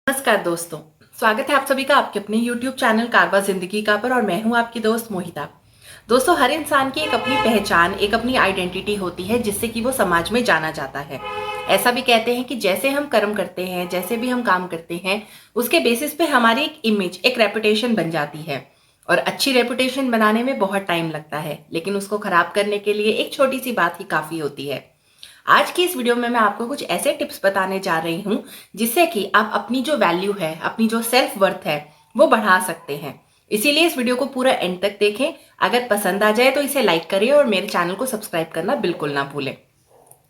नमस्कार दोस्तों। स्वागत है आप सभी का आपके अपने YouTube चैनल कारवा जिंदगी का पर और मैं हूं आपकी दोस्त मोहिता। दोस्तों, हर इंसान की एक अपनी पहचान, एक अपनी आइडेंटिटी होती है जिससे कि वो समाज में जाना जाता है। ऐसा भी कहते हैं कि जैसे हम कर्म करते हैं, जैसे भी हम काम करते हैं, उसके बेसिस पे हमारी एक इमेज, एक रेपुटेशन बन जाती है। और अच्छी रेपुटेशन बनाने में बहुत टाइम लगता है, लेकिन उसको खराब करने के लिए एक छोटी सी बात ही काफी होती है। आज की इस वीडियो में मैं आपको कुछ ऐसे टिप्स बताने जा रही हूं जिससे कि आप अपनी जो वैल्यू है, अपनी जो सेल्फ वर्थ है, वो बढ़ा सकते हैं। इसीलिए इस वीडियो को पूरा एंड तक देखें। अगर पसंद आ जाए तो इसे लाइक करें और मेरे चैनल को सब्सक्राइब करना बिल्कुल ना भूलें।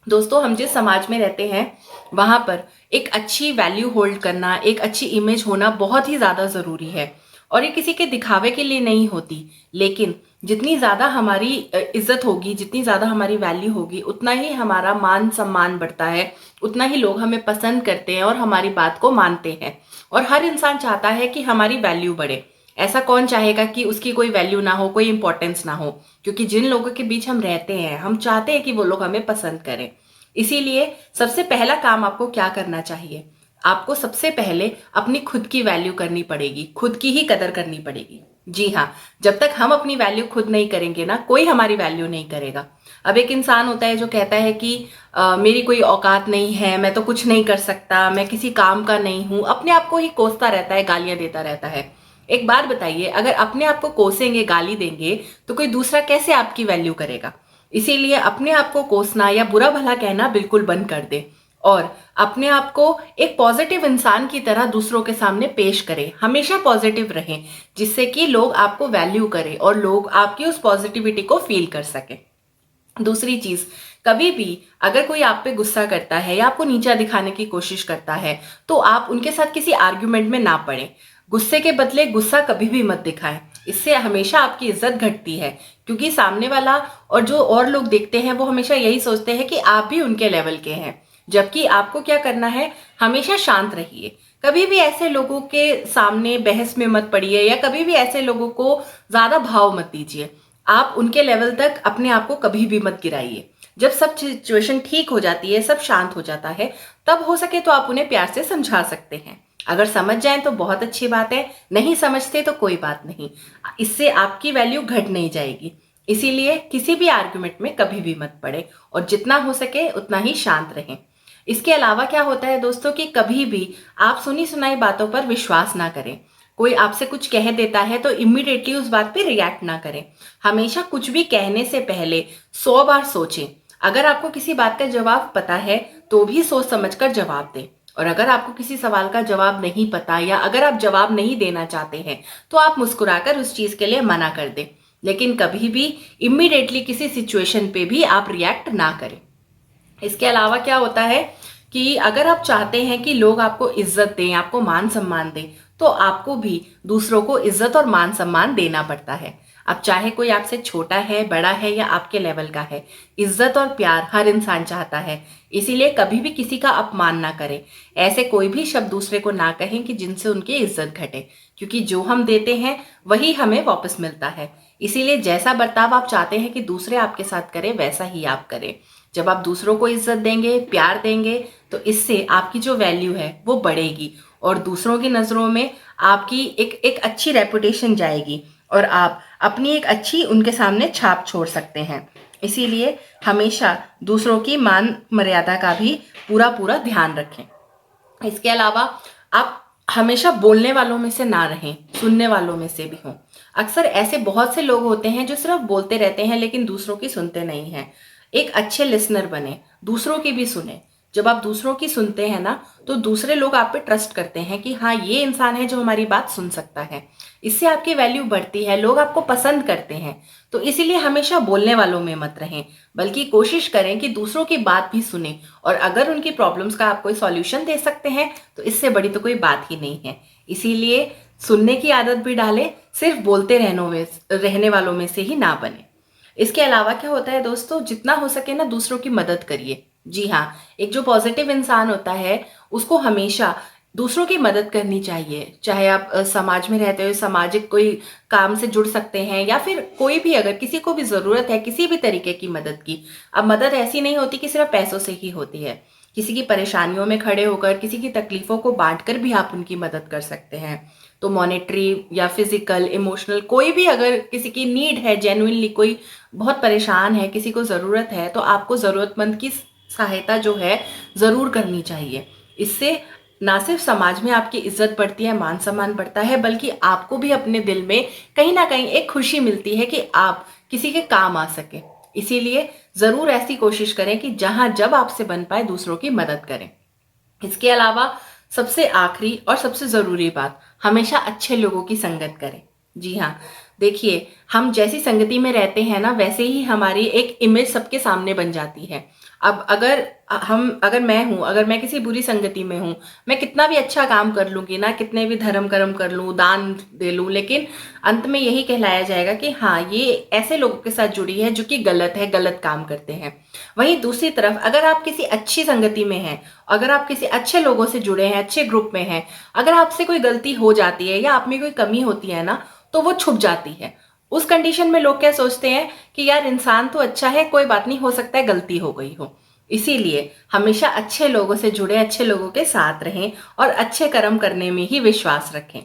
दोस्तों, हम जिस समाज में रहते हैं वहां पर एक अच्छी वैल्यू होल्ड करना, एक अच्छी इमेज होना बहुत ही ज्यादा जरूरी है। और ये किसी के दिखावे के लिए नहीं होती, लेकिन जितनी ज्यादा हमारी इज्जत होगी, जितनी ज्यादा हमारी वैल्यू होगी, उतना ही हमारा मान सम्मान बढ़ता है, उतना ही लोग हमें पसंद करते हैं और हमारी बात को मानते हैं। और हर इंसान चाहता है कि हमारी वैल्यू बढ़े। ऐसा कौन चाहेगा कि उसकी कोई वैल्यू ना हो, कोई इंपॉर्टेंस ना हो। क्योंकि जिन लोगों के बीच हम रहते हैं, हम चाहते हैं कि वो लोग हमें पसंद करें। इसीलिए सबसे पहला काम आपको क्या करना चाहिए? आपको सबसे पहले अपनी खुद की वैल्यू करनी पड़ेगी, खुद की ही कदर करनी पड़ेगी। जी हाँ, जब तक हम अपनी वैल्यू खुद नहीं करेंगे ना, कोई हमारी वैल्यू नहीं करेगा। अब एक इंसान होता है जो कहता है कि मेरी कोई औकात नहीं है, मैं तो कुछ नहीं कर सकता, मैं किसी काम का नहीं हूं, अपने आप को ही कोसता रहता है, गालियां देता रहता है। एक बात बताइए, अगर अपने आप को कोसेंगे, गाली देंगे, तो कोई दूसरा कैसे आपकी वैल्यू करेगा? इसीलिए अपने आप को कोसना या बुरा भला कहना बिल्कुल बंद कर दे और अपने आप को एक पॉजिटिव इंसान की तरह दूसरों के सामने पेश करें। हमेशा पॉजिटिव रहें, जिससे कि लोग आपको वैल्यू करें और लोग आपकी उस पॉजिटिविटी को फील कर सकें। दूसरी चीज, कभी भी अगर कोई आप पे गुस्सा करता है या आपको नीचा दिखाने की कोशिश करता है, तो आप उनके साथ किसी आर्ग्यूमेंट में ना पड़े। गुस्से के बदले गुस्सा कभी भी मत दिखाएं। इससे हमेशा आपकी इज्जत घटती है, क्योंकि सामने वाला और जो और लोग देखते हैं वो हमेशा यही सोचते हैं कि आप भी उनके लेवल के हैं। जबकि आपको क्या करना है, हमेशा शांत रहिए। कभी भी ऐसे लोगों के सामने बहस में मत पड़िए या कभी भी ऐसे लोगों को ज्यादा भाव मत दीजिए। आप उनके लेवल तक अपने आप को कभी भी मत गिराइए। जब सब सिचुएशन ठीक हो जाती है, सब शांत हो जाता है, तब हो सके तो आप उन्हें प्यार से समझा सकते हैं। अगर समझ जाएं तो बहुत अच्छी बात है, नहीं समझते तो कोई बात नहीं। इससे आपकी वैल्यू घट नहीं जाएगी। इसीलिए किसी भी आर्गुमेंट में कभी भी मत पड़े और जितना हो सके उतना ही शांत रहें। इसके अलावा क्या होता है दोस्तों कि कभी भी आप सुनी सुनाई बातों पर विश्वास ना करें। कोई आपसे कुछ कह देता है तो इमीडिएटली उस बात पे रिएक्ट ना करें। हमेशा कुछ भी कहने से पहले 100 बार सोचें। अगर आपको किसी बात का जवाब पता है तो भी सोच समझकर जवाब दें। और अगर आपको किसी सवाल का जवाब नहीं पता या अगर आप जवाब नहीं देना चाहते हैं, तो आप मुस्कुराकर उस चीज के लिए मना कर दें। लेकिन कभी भी इमीडिएटली किसी सिचुएशन पे भी आप रिएक्ट ना करें। इसके अलावा क्या होता है कि अगर आप चाहते हैं कि लोग आपको इज्जत दें, आपको मान सम्मान दें, तो आपको भी दूसरों को इज्जत और मान सम्मान देना पड़ता है। अब चाहे कोई आपसे छोटा है, बड़ा है या आपके लेवल का है, इज्जत और प्यार हर इंसान चाहता है। इसीलिए कभी भी किसी का अपमान ना करें। ऐसे कोई भी शब्द दूसरे को ना कहें कि जिनसे उनकी इज्जत घटे, क्योंकि जो हम देते हैं वही हमें वापस मिलता है। इसीलिए जैसा बर्ताव आप चाहते हैं कि दूसरे आपके साथ करें, वैसा ही आप करें। जब आप दूसरों को इज्जत देंगे, प्यार देंगे, तो इससे आपकी जो वैल्यू है वो बढ़ेगी और दूसरों की नजरों में आपकी एक एक अच्छी रेपुटेशन जाएगी और आप अपनी एक अच्छी उनके सामने छाप छोड़ सकते हैं। इसीलिए हमेशा दूसरों की मान मर्यादा का भी पूरा पूरा ध्यान रखें। इसके अलावा आप हमेशा बोलने वालों में से ना रहें, सुनने वालों में से भी हों। अक्सर ऐसे बहुत से लोग होते हैं जो सिर्फ बोलते रहते हैं लेकिन दूसरों की सुनते नहीं हैं। एक अच्छे लिसनर बने, दूसरों की भी सुने। जब आप दूसरों की सुनते हैं ना, तो दूसरे लोग आप पे ट्रस्ट करते हैं कि हाँ, ये इंसान है जो हमारी बात सुन सकता है। इससे आपकी वैल्यू बढ़ती है, लोग आपको पसंद करते हैं। तो इसीलिए हमेशा बोलने वालों में मत रहें, बल्कि कोशिश करें कि दूसरों की बात भी सुने और अगर उनकी प्रॉब्लम्स का आप कोई सॉल्यूशन दे सकते हैं तो इससे बड़ी तो कोई बात ही नहीं है। इसीलिए सुनने की आदत भी डालें, सिर्फ बोलते रहने वालों में से ही ना बने। इसके अलावा क्या होता है दोस्तों, जितना हो सके ना दूसरों की मदद करिए। जी हाँ, एक जो पॉजिटिव इंसान होता है उसको हमेशा दूसरों की मदद करनी चाहिए। चाहे आप समाज में रहते हो, सामाजिक कोई काम से जुड़ सकते हैं या फिर कोई भी, अगर किसी को भी जरूरत है किसी भी तरीके की मदद की। अब मदद ऐसी नहीं होती कि सिर्फ पैसों से ही होती है। किसी की परेशानियों में खड़े होकर, किसी की तकलीफ़ों को बाँटकर भी आप उनकी मदद कर सकते हैं। तो मॉनेटरी या फिज़िकल, इमोशनल कोई भी अगर किसी की नीड है, जेन्युइनली कोई बहुत परेशान है, किसी को ज़रूरत है, तो आपको ज़रूरतमंद की सहायता जो है ज़रूर करनी चाहिए। इससे ना सिर्फ समाज में आपकी इज्जत बढ़ती है, मान सम्मान बढ़ता है, बल्कि आपको भी अपने दिल में कहीं ना कहीं एक खुशी मिलती है कि आप किसी के काम आ सके। इसीलिए ज़रूर ऐसी कोशिश करें कि जहां जब आपसे बन पाए दूसरों की मदद करें। इसके अलावा सबसे आखिरी और सबसे ज़रूरी बात, हमेशा अच्छे लोगों की संगत करें। जी हाँ, देखिए, हम जैसी संगति में रहते हैं ना, वैसे ही हमारी एक इमेज सबके सामने बन जाती है। अब अगर मैं किसी बुरी संगति में हूँ, मैं कितना भी अच्छा काम कर लूँगी ना, कितने भी धर्म कर्म कर लूँ, दान दे लूँ, लेकिन अंत में यही कहलाया जाएगा कि हाँ, ये ऐसे लोगों के साथ जुड़ी है जो कि गलत है, गलत काम करते हैं। वहीं दूसरी तरफ अगर आप किसी अच्छी संगति में हैं, अगर आप किसी अच्छे लोगों से जुड़े हैं, अच्छे ग्रुप में हैं, अगर आपसे कोई गलती हो जाती है या आप में कोई कमी होती है ना, तो वो छुप जाती है। उस कंडीशन में लोग क्या सोचते हैं कि यार इंसान तो अच्छा है, कोई बात नहीं, हो सकता है गलती हो गई हो। इसीलिए हमेशा अच्छे लोगों से जुड़े, अच्छे लोगों के साथ रहें और अच्छे कर्म करने में ही विश्वास रखें।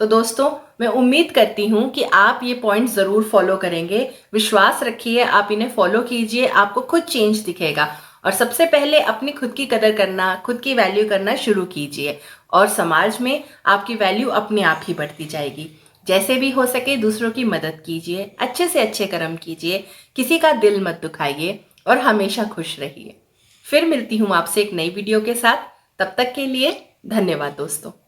तो दोस्तों, मैं उम्मीद करती हूँ कि आप ये पॉइंट ज़रूर फॉलो करेंगे। विश्वास रखिए, आप इन्हें फॉलो कीजिए, आपको खुद चेंज दिखेगा। और सबसे पहले अपनी खुद की कदर करना, खुद की वैल्यू करना शुरू कीजिए और समाज में आपकी वैल्यू अपने आप ही बढ़ती जाएगी। जैसे भी हो सके दूसरों की मदद कीजिए, अच्छे से अच्छे कर्म कीजिए, किसी का दिल मत दुखाइए और हमेशा खुश रहिए। फिर मिलती हूँ आपसे एक नई वीडियो के साथ। तब तक के लिए धन्यवाद दोस्तों।